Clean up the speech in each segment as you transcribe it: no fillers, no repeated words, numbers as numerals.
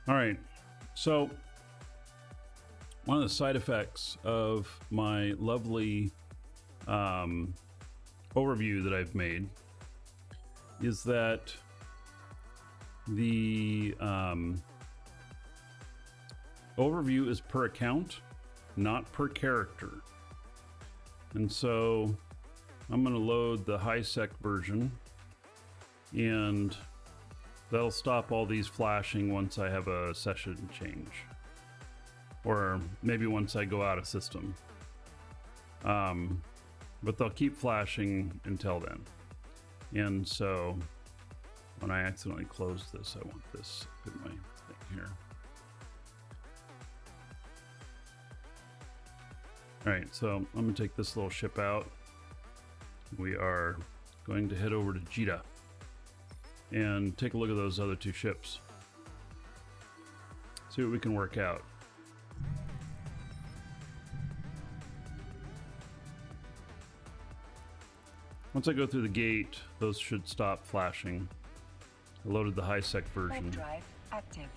All right, so one of the side effects of my lovely overview that I've made is that the overview is per account, not per character. And so I'm going to load the high-sec version, and that'll stop all these flashing once I have a session change, or maybe once I go out of system. But they'll keep flashing until then. And so when I accidentally close this, I want this in my thing here. All right, so I'm gonna take this little ship out. We are going to head over to Jita and take a look at those other two ships. See what we can work out. Once I go through the gate, those should stop flashing. I loaded the high-sec version. Drive active.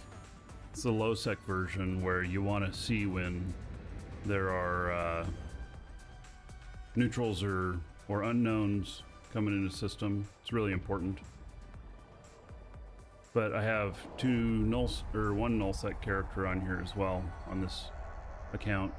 It's the low-sec version where you want to see when there are neutrals or unknowns coming into the system. It's really important. But I have one null-sec character on here as well on this account.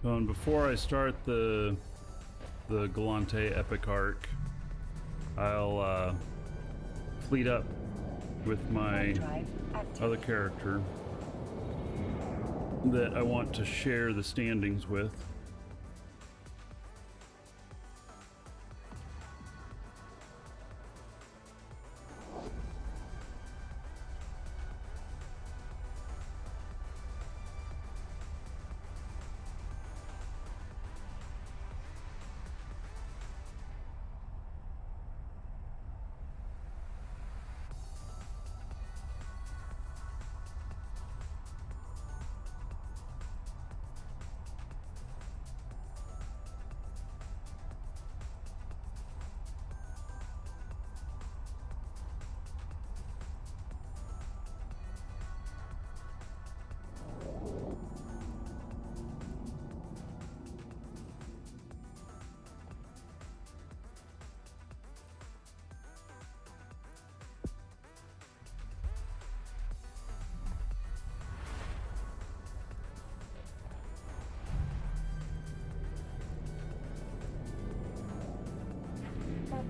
And before I start the Galante epic arc, I'll fleet up with my other character that I want to share the standings with.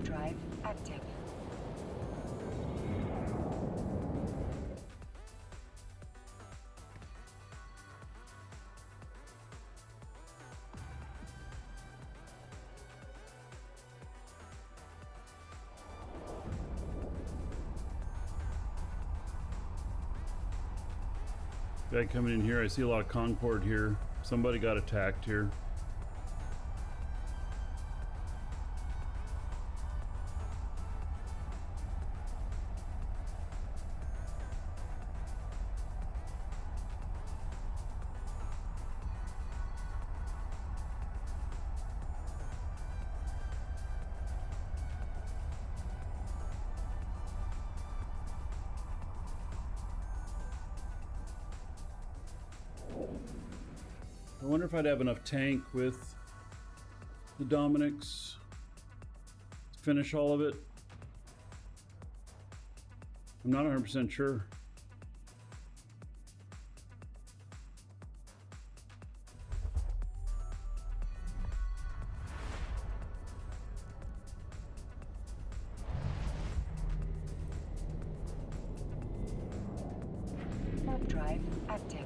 Drive active. Guy coming in here. I see a lot of Concord here. Somebody got attacked here. I wonder if I'd have enough tank with the Dominics to finish all of it. I'm not 100% sure. Drive active.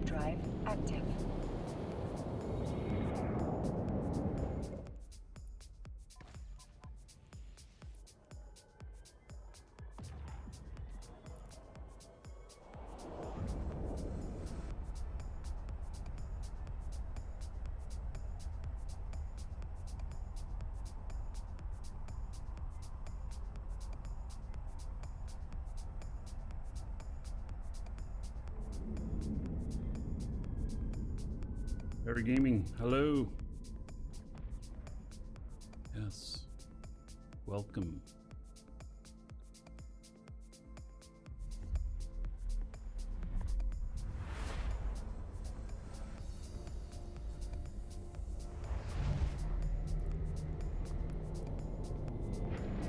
drive active. Barry Gaming, hello. Yes, welcome.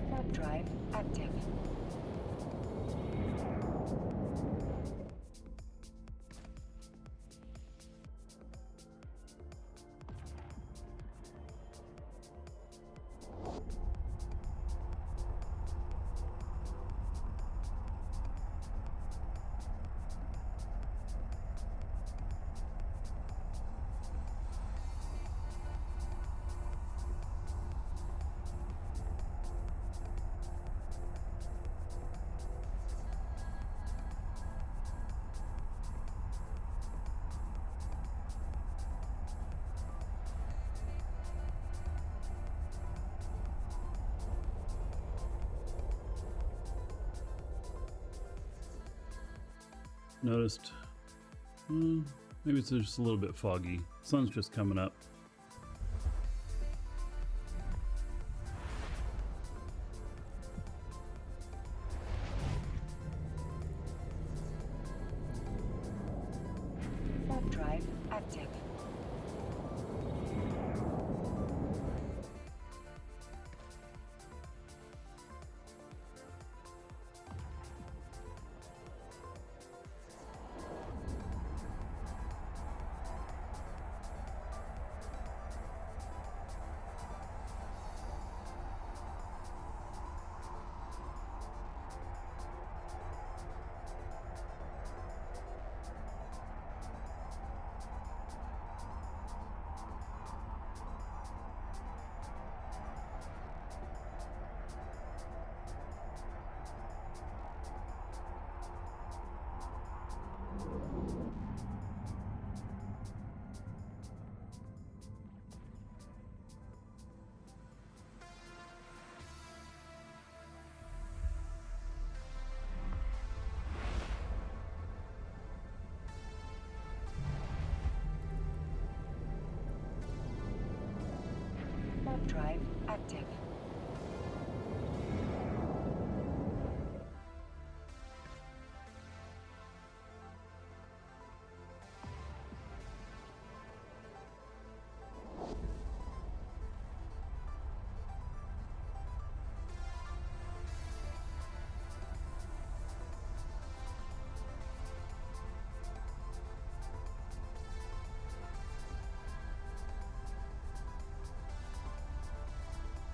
Warp drive active. Noticed, maybe it's just a little bit foggy. Sun's just coming up. Warp drive active. Warp drive active.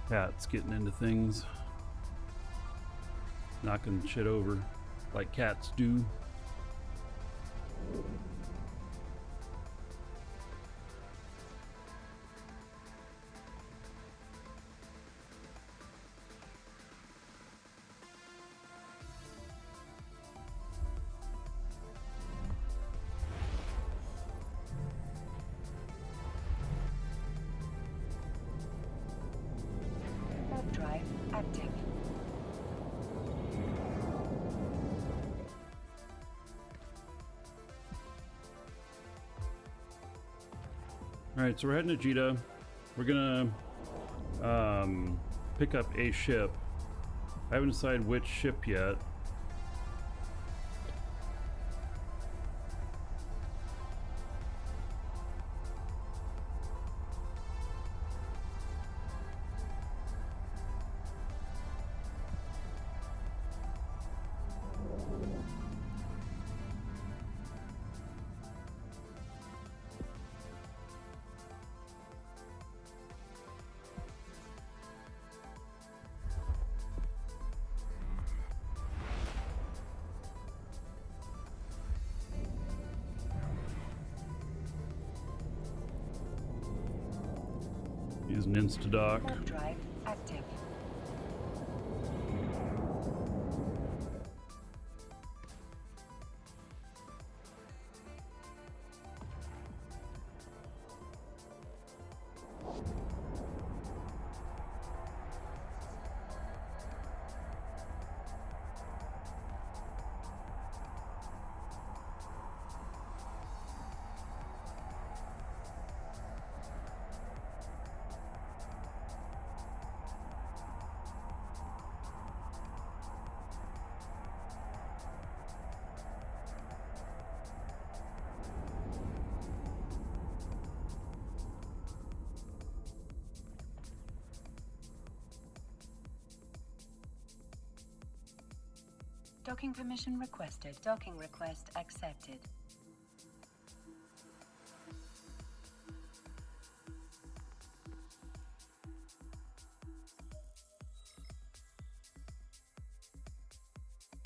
Cat's getting into things, knocking shit over like cats do. Warp drive active. All right, so we're heading to Jita. We're gonna pick up a ship. I haven't decided which ship yet. Use an insta-dock. Warp drive active. Docking permission requested. Docking request accepted.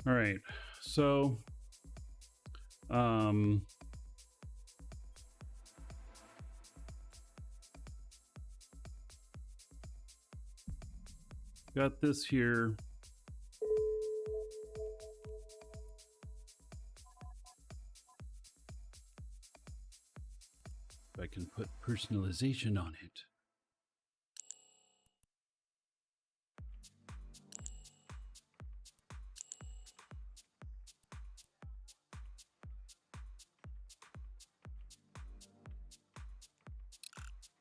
All right, so got this here. I can put personalization on it.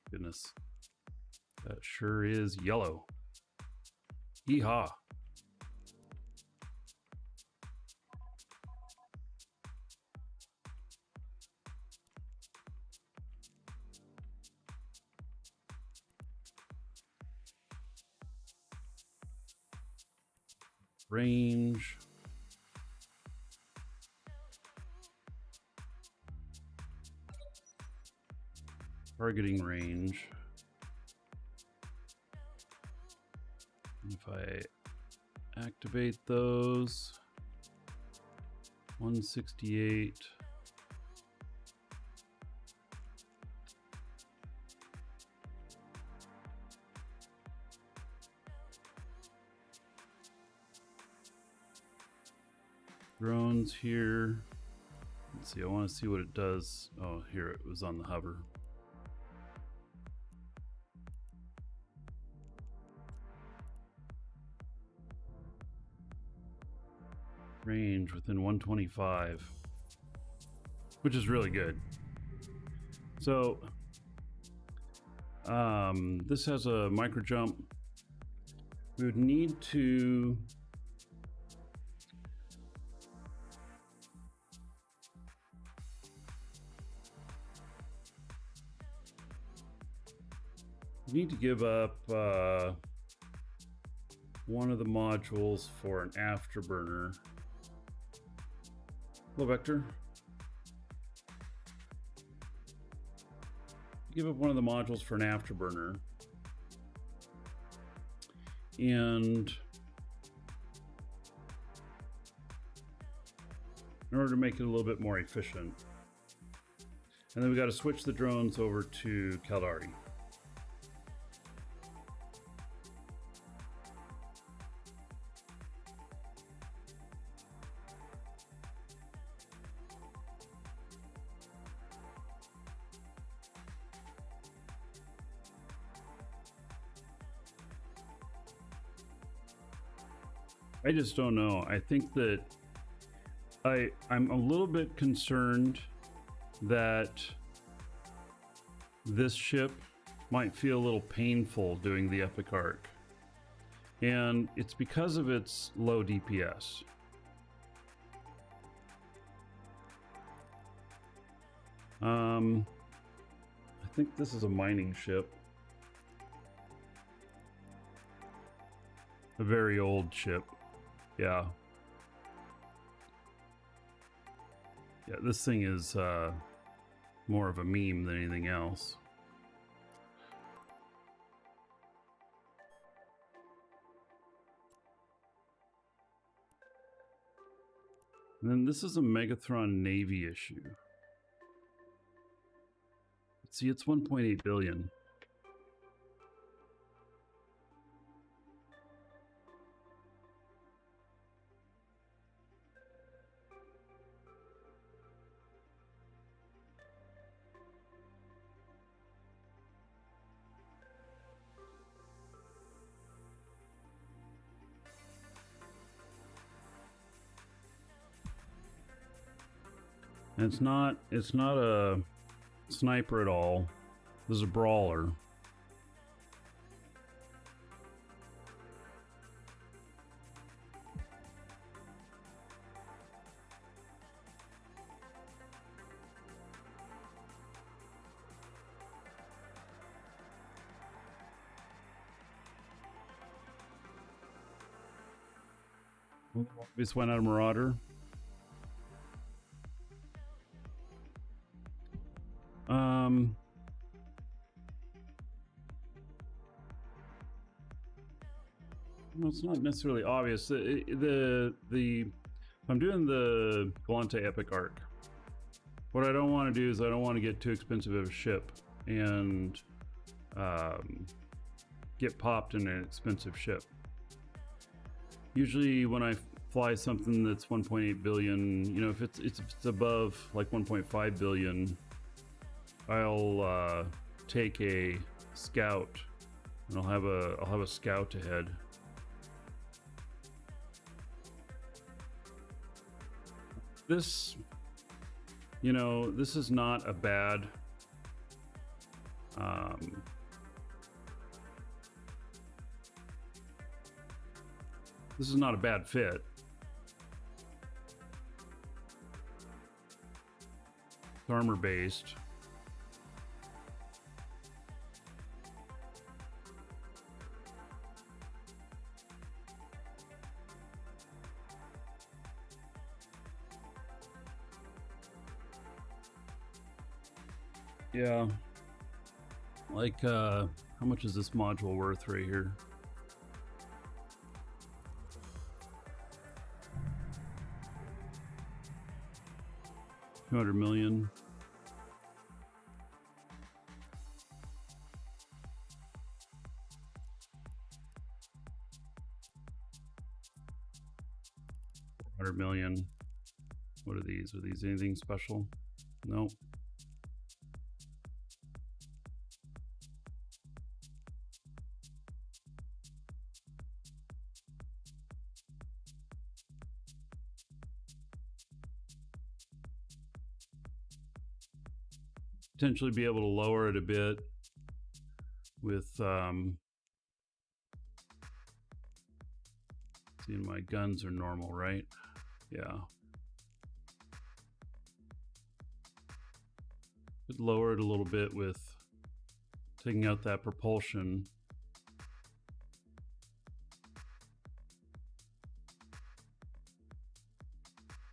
Goodness, that sure is yellow. Yeehaw. Range. Targeting range. And if I activate those, 168. Drones here. Let's see, I want to see what it does. Oh, here it was on the hover. Range within 125, which is really good. So this has a micro jump. We would need to give up one of the modules for an afterburner. Hello, Vector. Give up one of the modules for an afterburner. And in order to make it a little bit more efficient. And then we got to switch the drones over to Caldari. I just don't know. I think that I'm a little bit concerned that this ship might feel a little painful doing the Epic Arc. And it's because of its low DPS. I think this is a mining ship. A very old ship. Yeah. Yeah, this thing is more of a meme than anything else. And then this is a Megathron Navy issue. See, it's 1.8 billion. And it's not a sniper at all. This is a brawler. Just went out of Marauder. Well, it's not necessarily obvious. If I'm doing the Galante Epic Arc, what I don't want to do is I don't want to get too expensive of a ship and get popped in an expensive ship. Usually when I fly something that's 1.8 billion, you know, if it's above like 1.5 billion, I'll take a scout and I'll have a scout ahead. This, you know, this is not a bad this is not a bad fit. It's armor based. Yeah. Like, how much is this module worth right here? $200 million. $100 million. What are these? Are these anything special? Nope. Potentially be able to lower it a bit with seeing my guns are normal, right? Yeah. Could lower it a little bit with taking out that propulsion.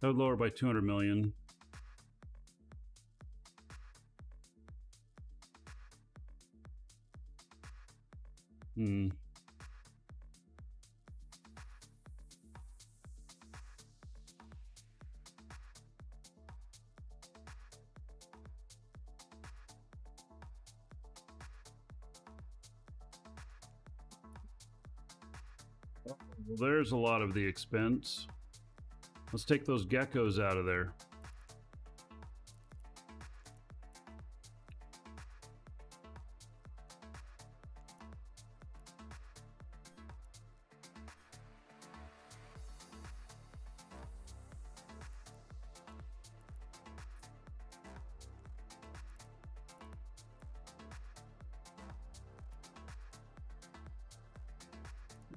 That would lower by 200 million. Well, there's a lot of the expense. Let's take those geckos out of there.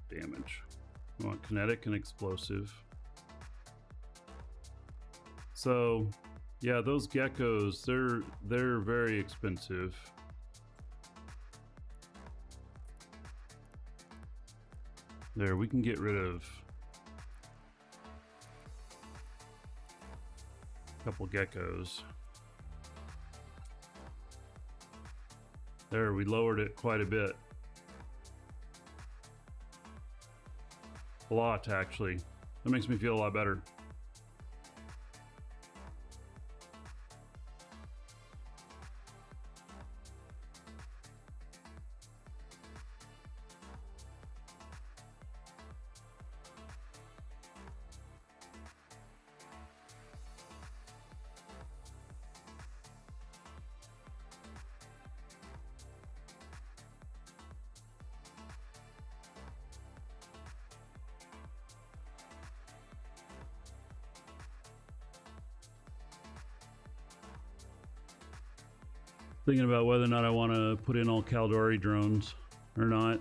Damage. I want kinetic and explosive. So, yeah, those geckos, they're very expensive. There, we can get rid of a couple geckos. There, we lowered it quite a bit. A lot, actually. That makes me feel a lot better. Thinking about whether or not I want to put in all Caldari drones or not.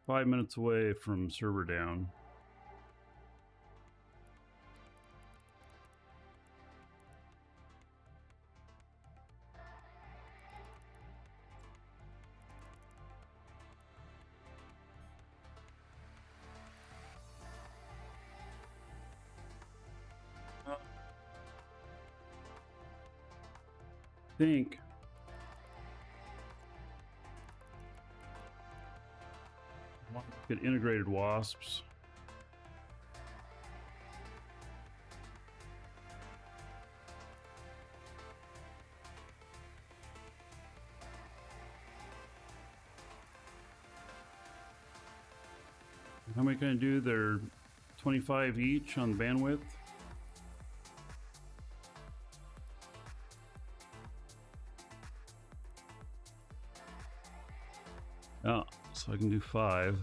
Five minutes away from server down. Think get integrated wasps. How many can I do? They're 25 each on bandwidth. Oh, so I can do 5.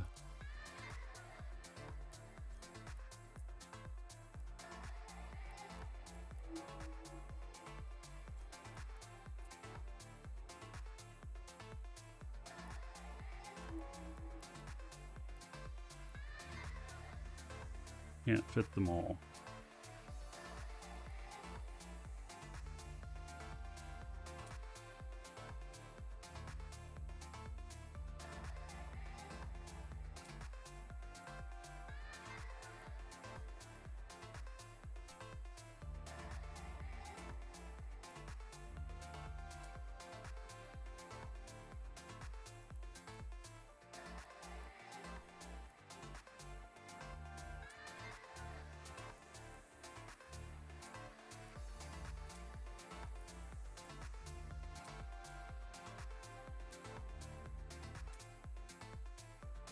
Can't fit them all.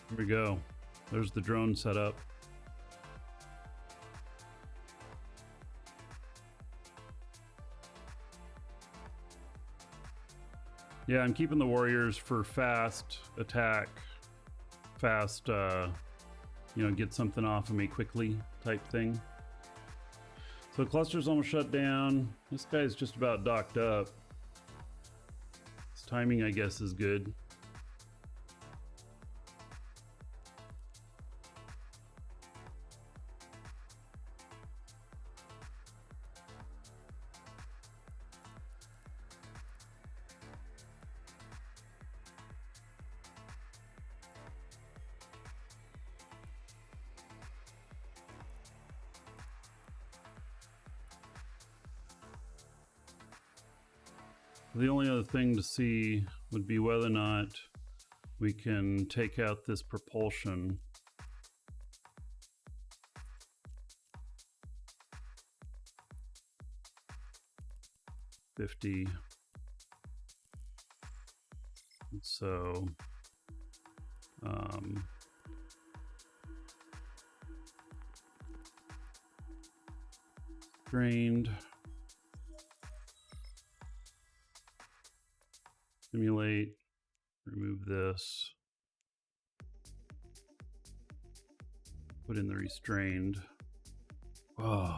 Here we go. There's the drone setup. Yeah, I'm keeping the warriors for fast attack, fast, get something off of me quickly type thing. So cluster's almost shut down. This guy's just about docked up. His timing, I guess, is good. The only other thing to see would be whether or not we can take out this propulsion. $50. So, drained. Simulate, remove this, put in the restrained. Oh,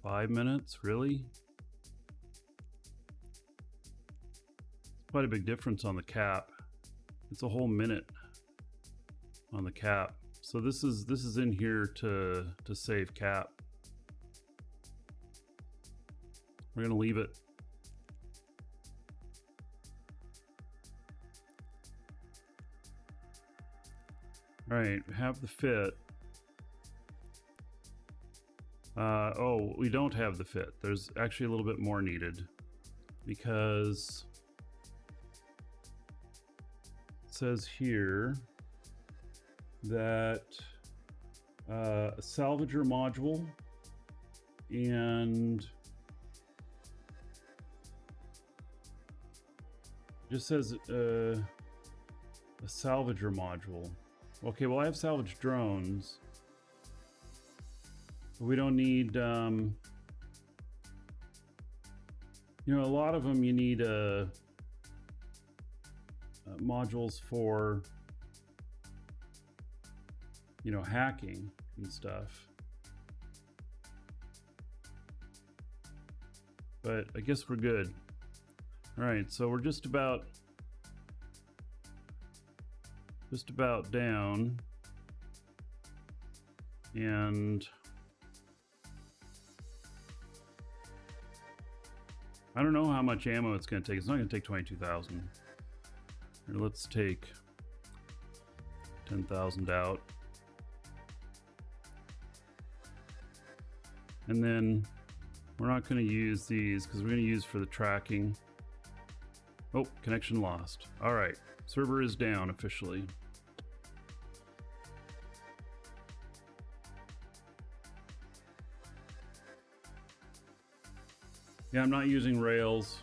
5 minutes, really? Quite a big difference on the cap. It's a whole minute on the cap. So this is in here to save cap. We're gonna leave it. All right, have the fit. Oh, we don't have the fit. There's actually a little bit more needed because it says here that a salvager module and just says a salvager module. Okay, well I have salvage drones. But we don't need, you know, a lot of them you need modules for, you know, hacking and stuff. But I guess we're good. All right, so we're just about down, and I don't know how much ammo it's going to take. It's not going to take 22,000. Here, let's take 10,000 out. And then we're not going to use these because we're going to use for the tracking. Oh, connection lost. All right, server is down officially. Yeah, I'm not using rails.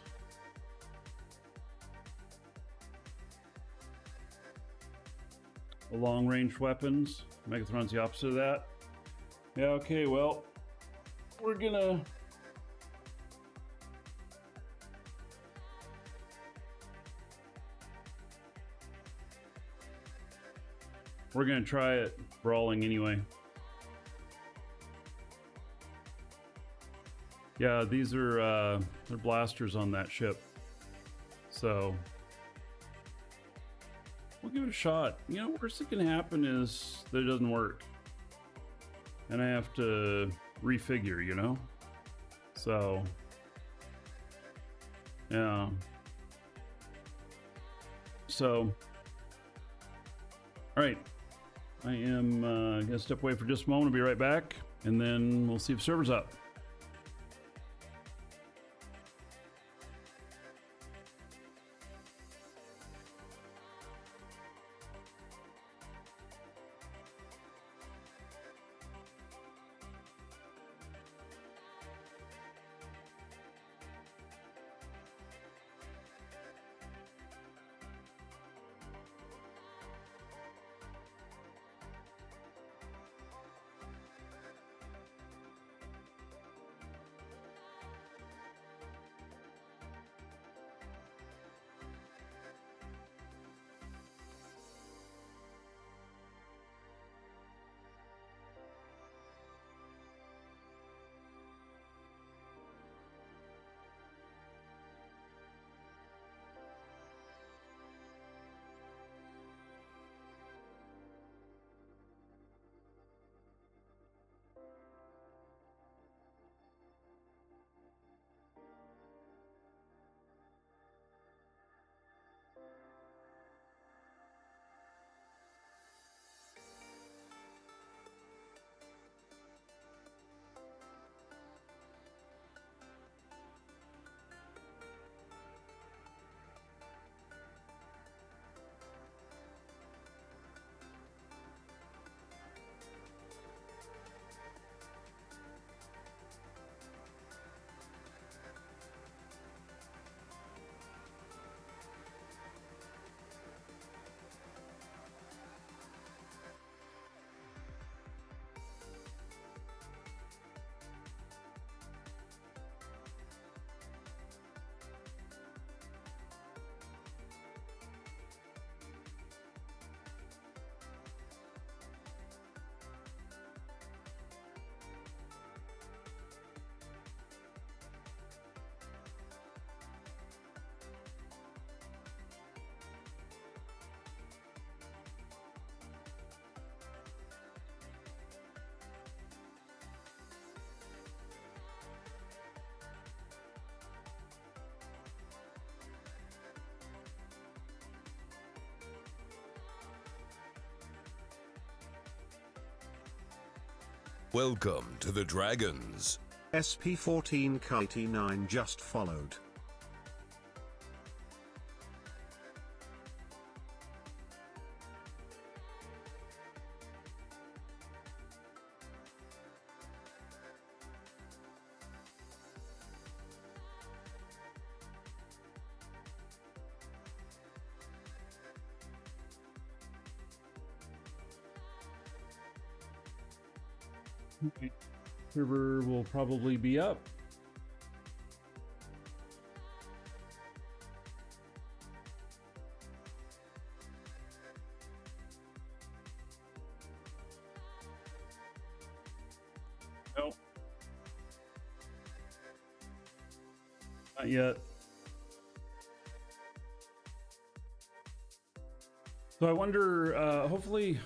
Long-range weapons. Megathron's the opposite of that. Yeah, okay, well, we're gonna... try it brawling anyway. Yeah, these are they're blasters on that ship. So we'll give it a shot. You know, worst that can happen is that it doesn't work. And I have to refigure, you know? So yeah. So all right. I am gonna step away for just a moment. I'll be right back, and then we'll see if server's up. Welcome to the Dragons. SP14KT9 just followed. Okay. Server will probably be up. Nope. Not yet. So I wonder, hopefully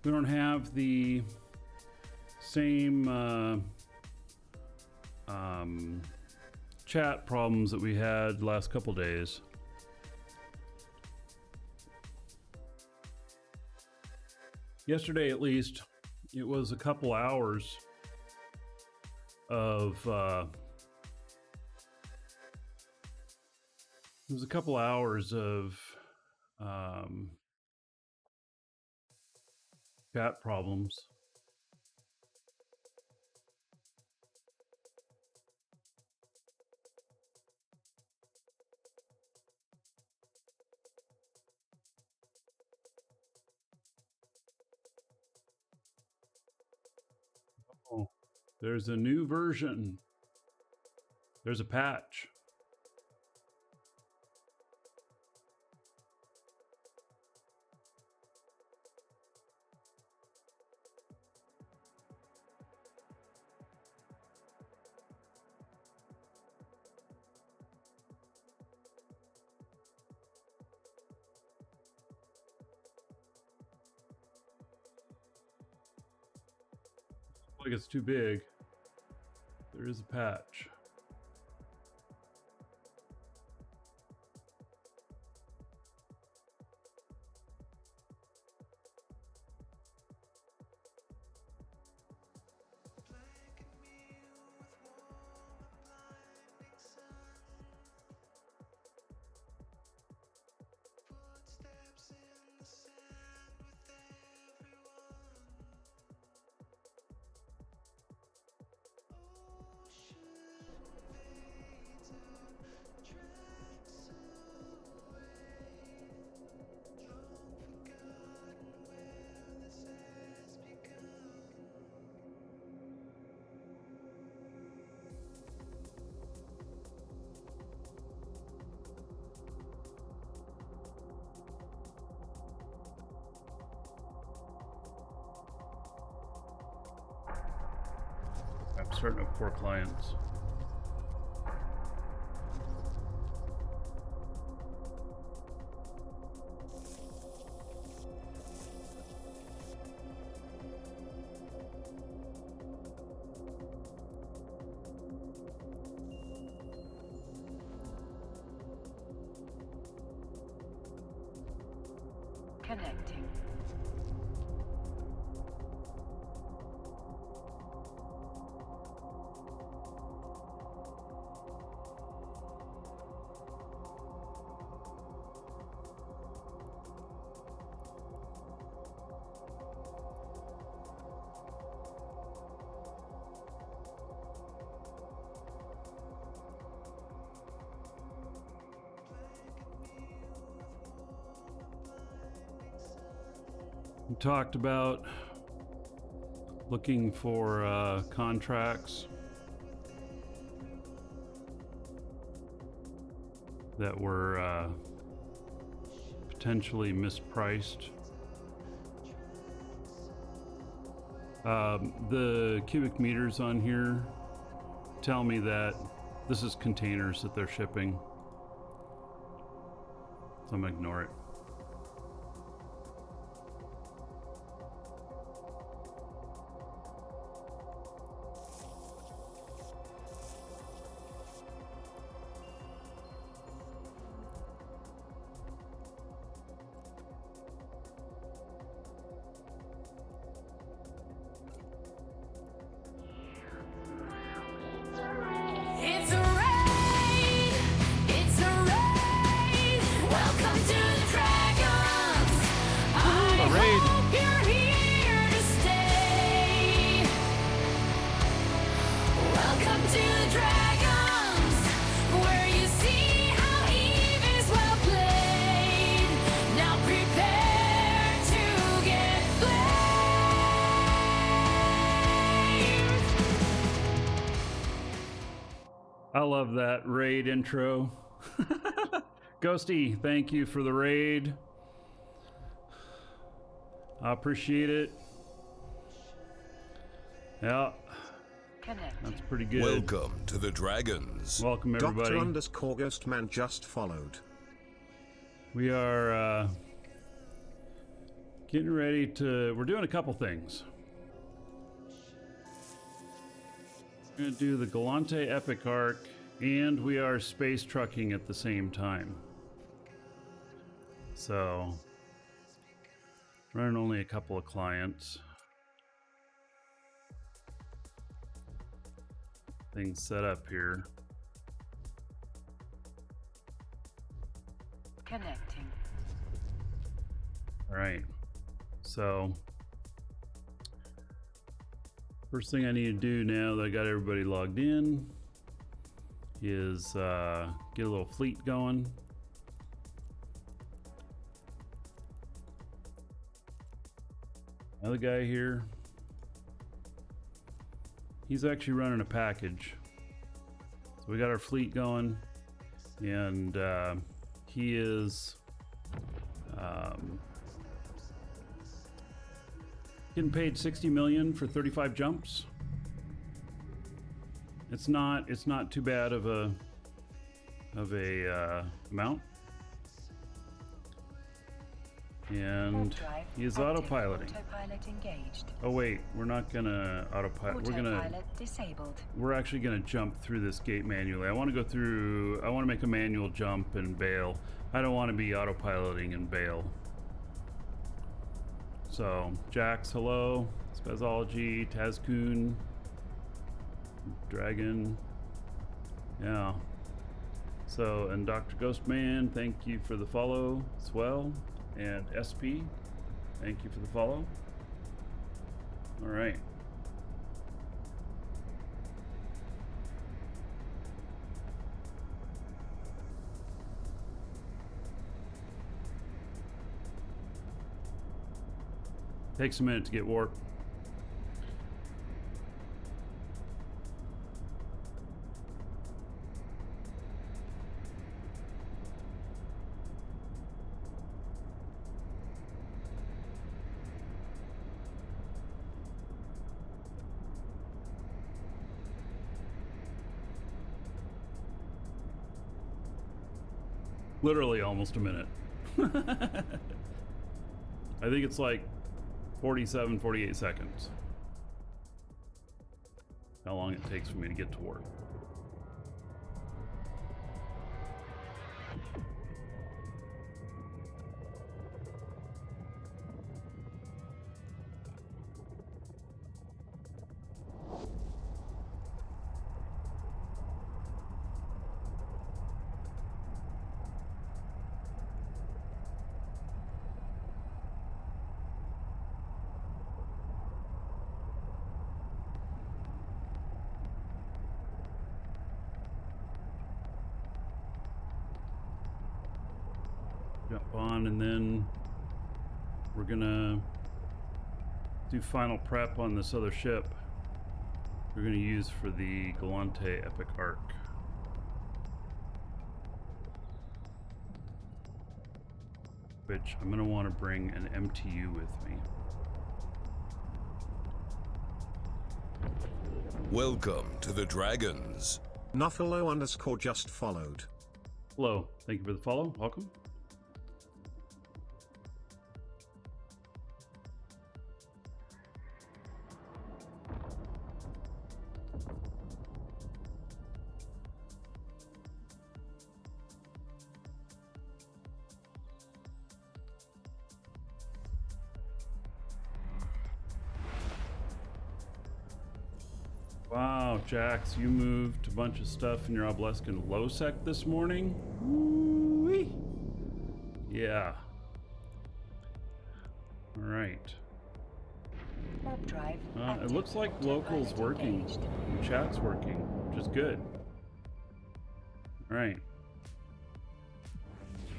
we don't have the same chat problems that we had last couple days. Yesterday, at least, it was a couple hours of chat problems. Oh, there's a new version. There's a patch. Like it's too big. There is a patch. I'm starting up 4 clients. Connecting. We talked about looking for contracts that were potentially mispriced. The cubic meters on here tell me that this is containers that they're shipping, so I'm gonna ignore it. I love that raid intro. Ghosty, thank you for the raid. I appreciate it. Yeah, Connecting. that's pretty good. Welcome to the Dragons. Welcome everybody. Dr_Ghostman just followed. We are getting ready to, we're doing a couple things. We're going to do the Galante Epic Arc, and we are space trucking at the same time. So, running only a couple of clients. Things set up here. Connecting. All right. So, first thing I need to do now that I got everybody logged in is get a little fleet going. Another guy here. He's actually running a package. So we got our fleet going, and he is getting paid 60 million for 35 jumps. It's not too bad of a amount. And he is autopiloting. Autopilot engaged. Oh wait, we're not gonna autopilot. Autopilot disabled. We're actually gonna jump through this gate manually. I want to go through. I want to make a manual jump and bail. I don't want to be autopiloting and bail. So Jax, hello. Spazology, Tazkoon, Dragon. Yeah. So, and Dr. Ghostman, thank you for the follow as well. And SP, thank you for the follow. All right. Takes a minute to get warp. Literally almost a minute. I think it's like 47, 48 seconds. How long it takes for me to get to work. Jump on, and then we're gonna do final prep on this other ship we're gonna use for the Galante Epic Arc. Which I'm gonna want to bring an MTU with me. Welcome to the Dragons. Nuffalo_ just followed. Hello, thank you for the follow. Welcome. Wow, Jax, you moved a bunch of stuff in your Obeliscan low sec this morning? Woo-wee. Yeah. All right. Warp drive. It active. looks like local's Autopilot working. engaged. And chat's working, which is good. All right.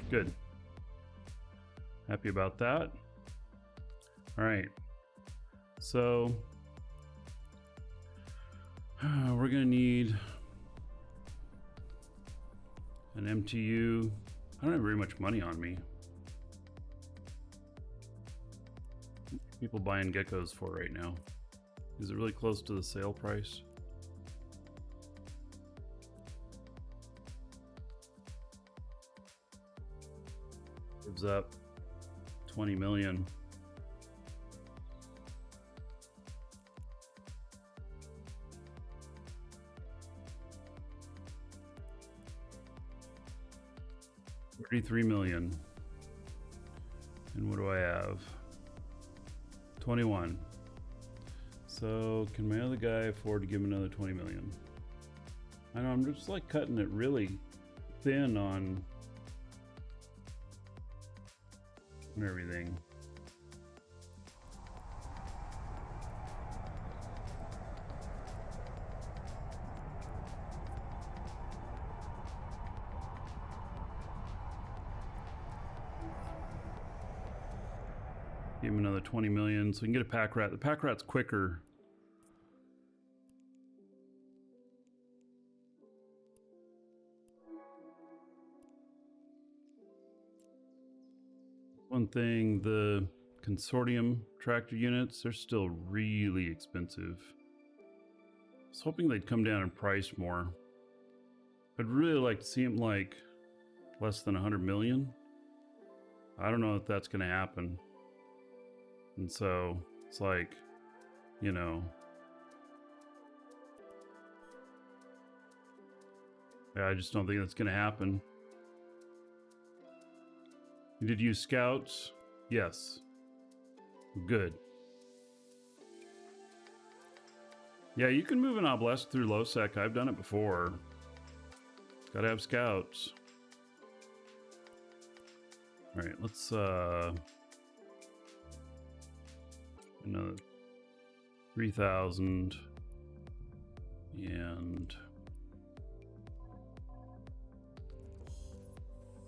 Good. Happy about that. All right. So we're gonna need An MTU. I don't have very much money on me. People buying geckos for right now. Is it really close to the sale price? Gives up 20 million. $33 million. And what do I have? 21. So can my other guy afford to give him another 20 million? I know, I'm just like cutting it really thin on everything. Give him another 20 million so we can get a pack rat. The pack rat's quicker. One thing, the consortium tractor units, they're still really expensive. I was hoping they'd come down in price more. I'd really like to see them like less than 100 million. I don't know if that's going to happen. And so it's like, you know, I just don't think that's going to happen. You did use scouts? Yes. Good. Yeah, you can move an obelisk through low sec. I've done it before. Gotta have scouts. All right, let's another 3,000 and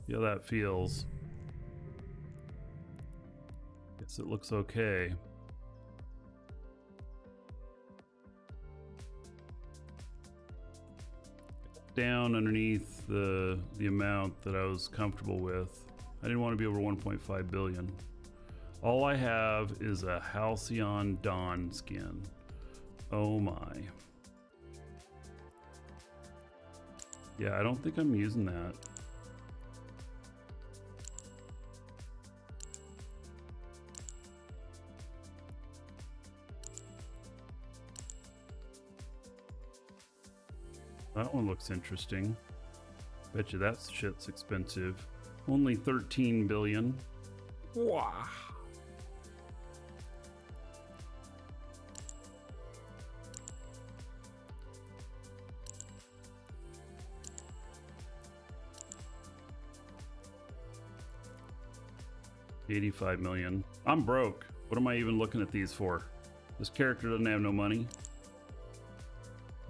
see how that feels. Guess it looks okay. Down underneath the amount that I was comfortable with. I didn't want to be over 1.5 billion. All I have is a Halcyon Dawn skin. Oh my. Yeah, I don't think I'm using that. That one looks interesting. Bet you that shit's expensive. Only 13 billion. Wow. $85 million. I'm broke. What am I even looking at these for? This character doesn't have no money.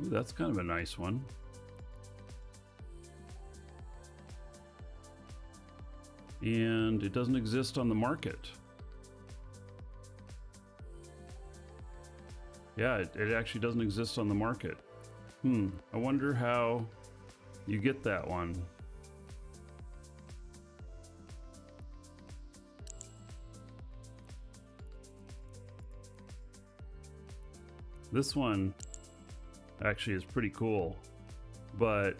Ooh, that's kind of a nice one. And it doesn't exist on the market. Yeah, it actually doesn't exist on the market. I wonder how you get that one. This one actually is pretty cool, but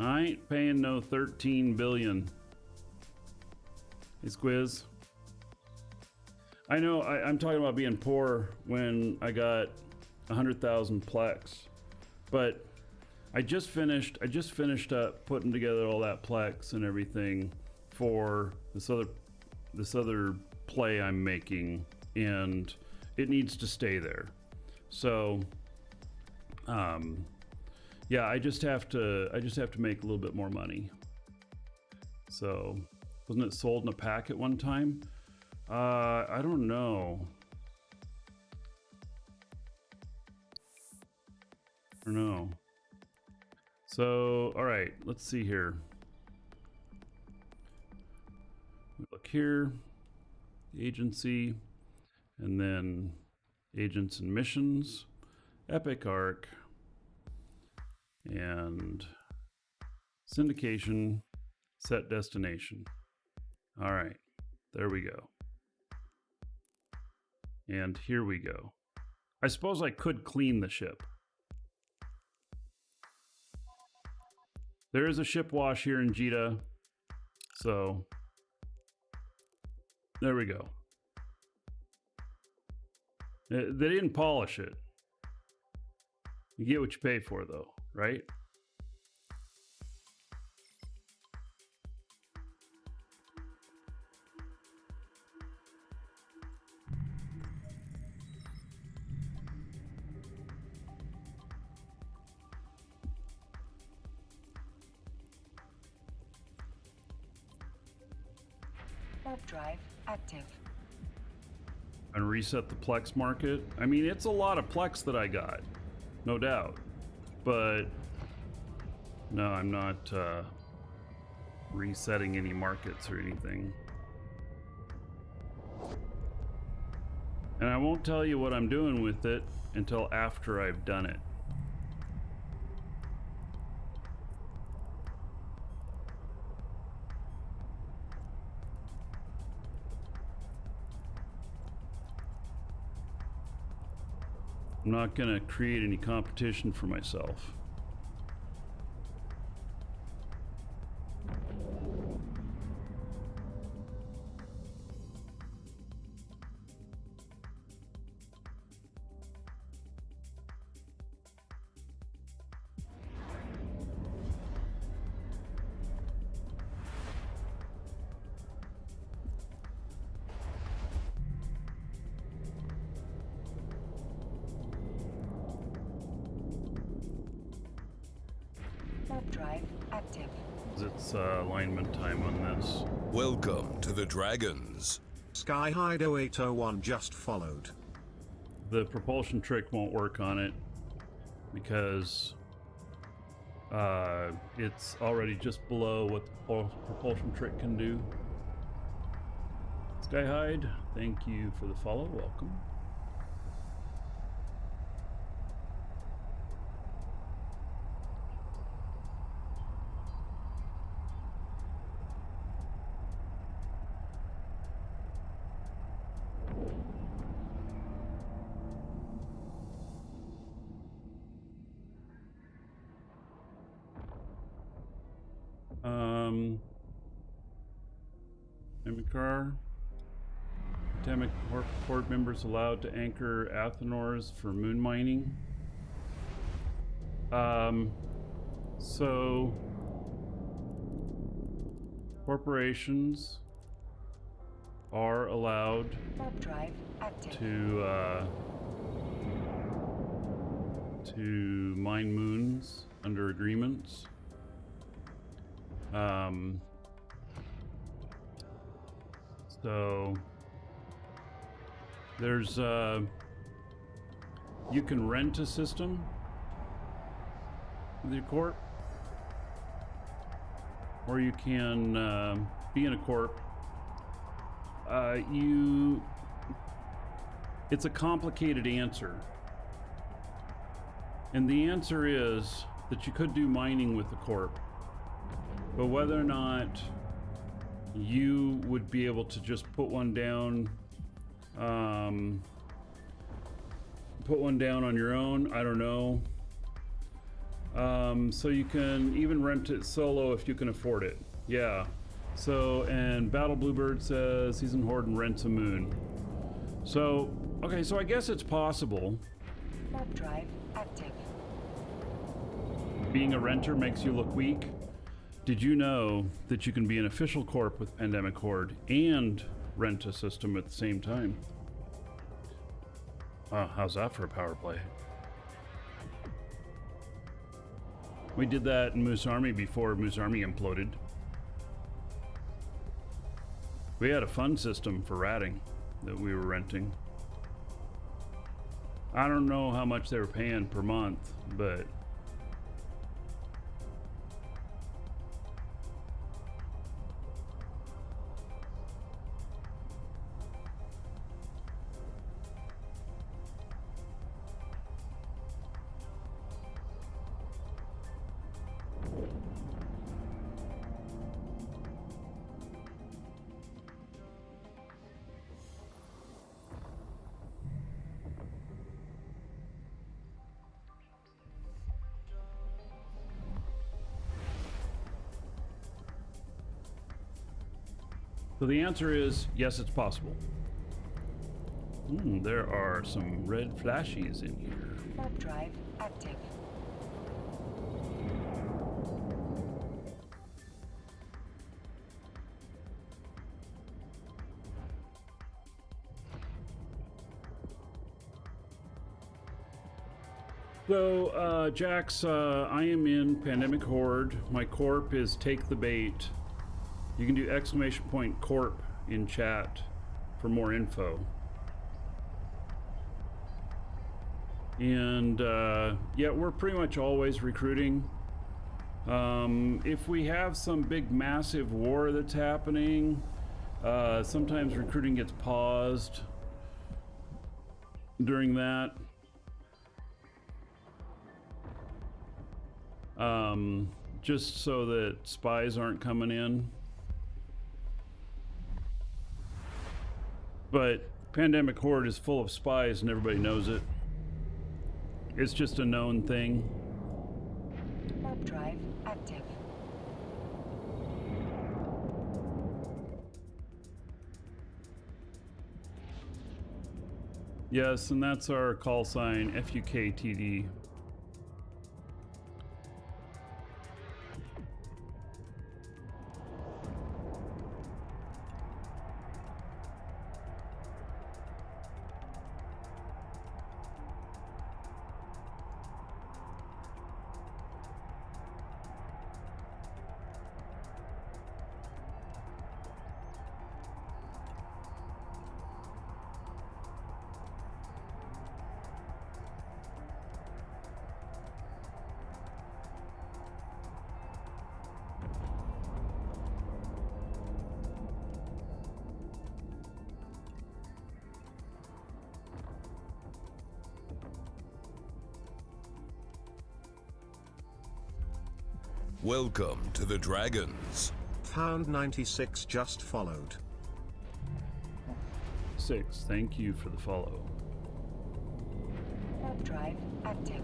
I ain't paying no 13 billion. Hey, Squiz. I know I'm talking about being poor when I got 100,000 plex, but I just finished up putting together all that plex and everything for this other play I'm making, and it needs to stay there. So yeah, I just have to make a little bit more money. So wasn't it sold in a pack at one time? I don't know. I don't know. So all right, let's see here. We look here, agency, and then agents and missions, epic arc, and Syndication, set destination. All right, there we go. And here we go. I suppose I could clean the ship. There is a ship wash here in Jita, so there we go. They didn't polish it. You get what you pay for, though, right? Warp drive active. And reset the Plex market. I mean, it's a lot of Plex that I got, no doubt. But no, I'm not resetting any markets or anything. And I won't tell you what I'm doing with it until after I've done it. I'm not going to create any competition for myself. Warp drive active. It's alignment time on this. Welcome to the Dragons. Skyhido 801 just followed. The propulsion trick won't work on it because it's already just below what the propulsion trick can do. Skyhide, thank you for the follow. Welcome. Emicar. Tamic Horde members allowed to anchor Athenors for moon mining. So corporations are allowed Warp drive active. to mine moons under agreements. So there's you can rent a system with your corp, or you can be in a corp. It's a complicated answer, and the answer is that you could do mining with the corp, but whether or not you would be able to just put one down on your own, I don't know. So you can even rent it solo if you can afford it. Yeah. So, and Battle Bluebird says Season Horde and rents a moon. So, okay, so I guess it's possible. Warp drive active. Being a renter makes you look weak. Did you know that you can be an official corp with Pandemic Horde and rent a system at the same time? How's that for a power play? We did that in Moose Army before Moose Army imploded. We had a fun system for ratting that we were renting. I don't know how much they were paying per month, but So the answer is yes, it's possible. There are some red flashies in here. Warp drive active. So, Jax, I am in Pandemic Horde. My corp is Take the Bait. You can do ! corp in chat for more info. And, yeah, we're pretty much always recruiting. If we have some big massive war that's happening, sometimes recruiting gets paused during that. Just so that spies aren't coming in. But Pandemic Horde is full of spies and everybody knows it. It's just a known thing. Warp drive active. Yes, and that's our call sign, FUKTD. Welcome to the Dragons. Pound 96 just followed. 6, thank you for the follow. Warp drive active.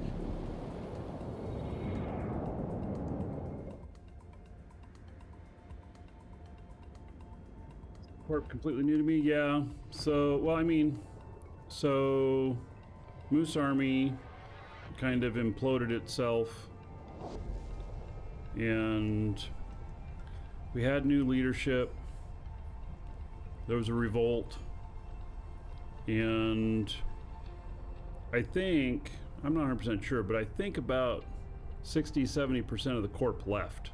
Corp completely new to me, yeah. So, well, I mean, so Moose Army kind of imploded itself, and we had new leadership. There was a revolt, and I think, I'm not 100% sure, but I think about 60-70% of the corp left.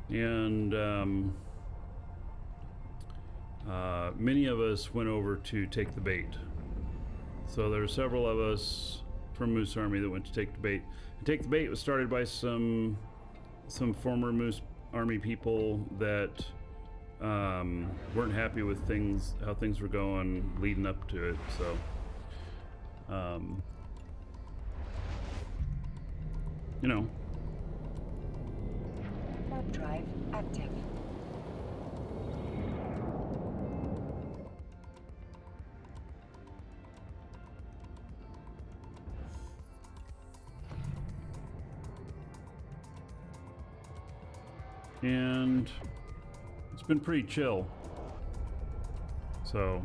And many of us went over to Take the Bait. So there were several of us from Moose Army that went to Take the Bait. And Take the Bait was started by some former Moose Army people that weren't happy with how things were going leading up to it. So you know. Warp drive active. And it's been pretty chill. So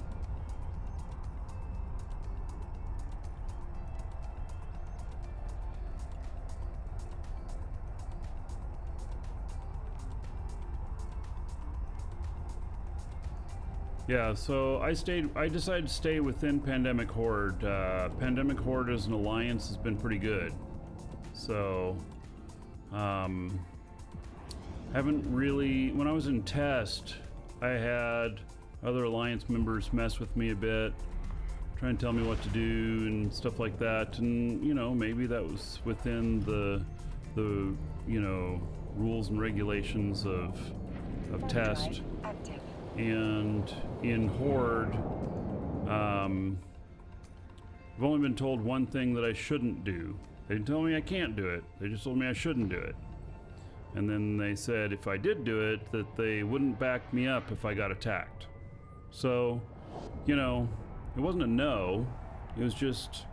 yeah, so I decided to stay within Pandemic Horde. Pandemic Horde as an alliance has been pretty good. So haven't really, when I was in test, I had other alliance members mess with me a bit, try and tell me what to do and stuff like that, and you know, maybe that was within the you know, rules and regulations of test. Active. And in Horde, I've only been told one thing that I shouldn't do. They didn't tell me I can't do it, they just told me I shouldn't do it. And then they said if I did do it, that they wouldn't back me up if I got attacked. So, you know, it wasn't a no, it was just,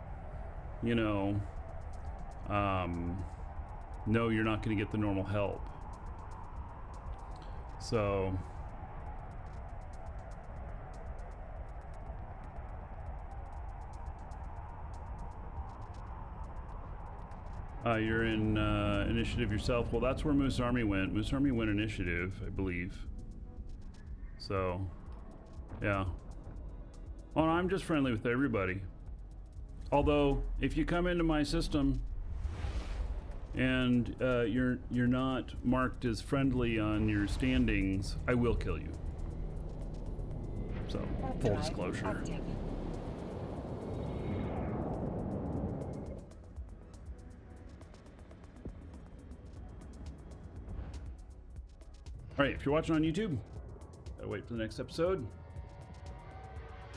you know, no, you're not going to get the normal help. So, You're in initiative yourself. Well, that's where Moose Army went. Moose Army went initiative, I believe. So, yeah. Oh, no, I'm just friendly with everybody. Although, if you come into my system and you're not marked as friendly on your standings, I will kill you. So, full disclosure. Active. All right, if you're watching on YouTube, gotta wait for the next episode.